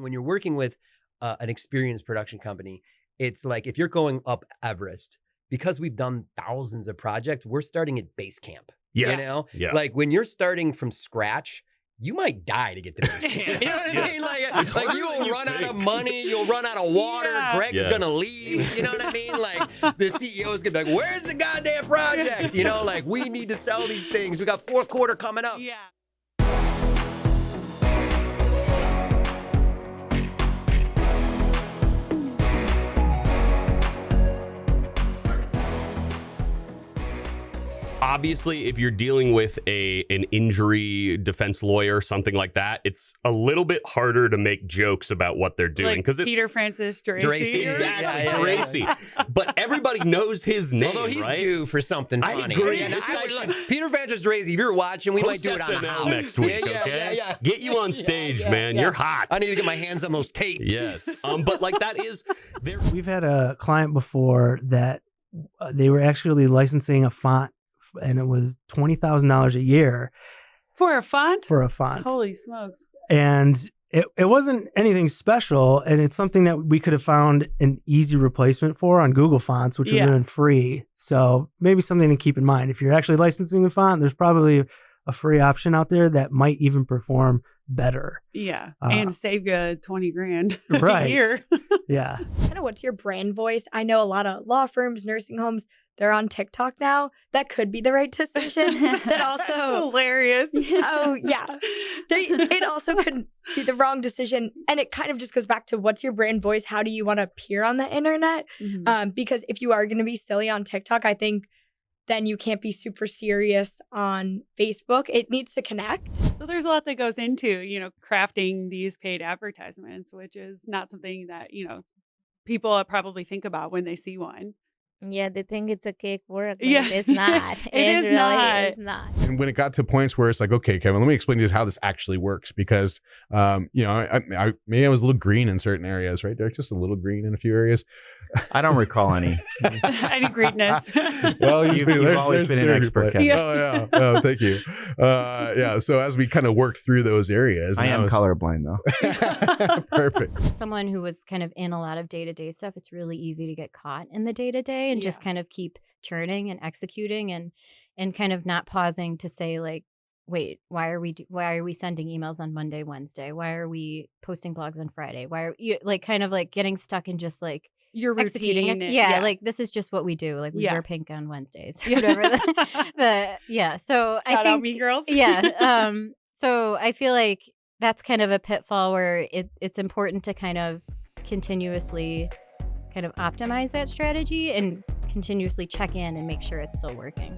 when you're working with an experienced production company, it's like if you're going up Everest, because we've done thousands of projects, we're starting at base camp. Yes. You know, Yeah. like when you're starting from scratch, you might die to get to base camp. You know what I mean? Like you will run out of money, you'll run out of water. Greg's gonna leave. You know what I mean? Like the CEO is gonna be like, "Where's the goddamn project?" You know, like we need to sell these things. We got fourth quarter coming up. Yeah. Obviously, if you're dealing with an injury defense lawyer, something like that, it's a little bit harder to make jokes about what they're doing because Peter Francis Dracy. Dracy. But everybody knows his name. Although he's right? due for something funny. I agree. Peter Francis Dracy, if you're watching, we might do it on the house next week. Okay, Get you on stage, man. You're hot. I need to get my hands on those tapes. Yes. But like that is there. We've had a client before that they were actually licensing a font, and it was $20,000 a year for a font. Holy smokes! And it wasn't anything special, and it's something that we could have found an easy replacement for on Google Fonts, which would have been free. So maybe something to keep in mind. If you're actually licensing a font, there's probably a free option out there that might even perform better. Yeah, and save you $20,000 right. a year. Yeah. Kind of what's your brand voice? I know a lot of law firms, nursing homes, they're on TikTok now. That could be the right decision. That also hilarious. Oh yeah, it also could be the wrong decision, and it kind of just goes back to what's your brand voice? How do you want to appear on the internet? Mm-hmm. Because if you are going to be silly on TikTok, I think then you can't be super serious on Facebook. It needs to connect. So there's a lot that goes into, crafting these paid advertisements, which is not something that, people probably think about when they see one. Yeah, they think it's a cake work, but Yeah. it's not. It is not. And when it got to points where it's like, okay, Kevin, let me explain to you how this actually works, because, maybe I was a little green in certain areas, right, Derek? Just a little green in a few areas. I don't recall any. Any greatness. Well, you've always been an expert, Kevin. Oh, yeah. Oh, thank you. So as we kind of work through those areas. I am colorblind, though. Perfect. Someone who was kind of in a lot of day-to-day stuff, it's really easy to get caught in the day-to-day and just kind of keep churning and executing and kind of not pausing to say, like, wait, why are we sending emails on Monday, Wednesday? Why are we posting blogs on Friday? Why are you kind of like getting stuck in just like your executing routine? it? Like this is just what we do. Like we wear pink on Wednesdays, whatever. So I think out Mean Girls. So I feel like that's kind of a pitfall where it's important to kind of continuously kind of optimize that strategy and continuously check in and make sure it's still working.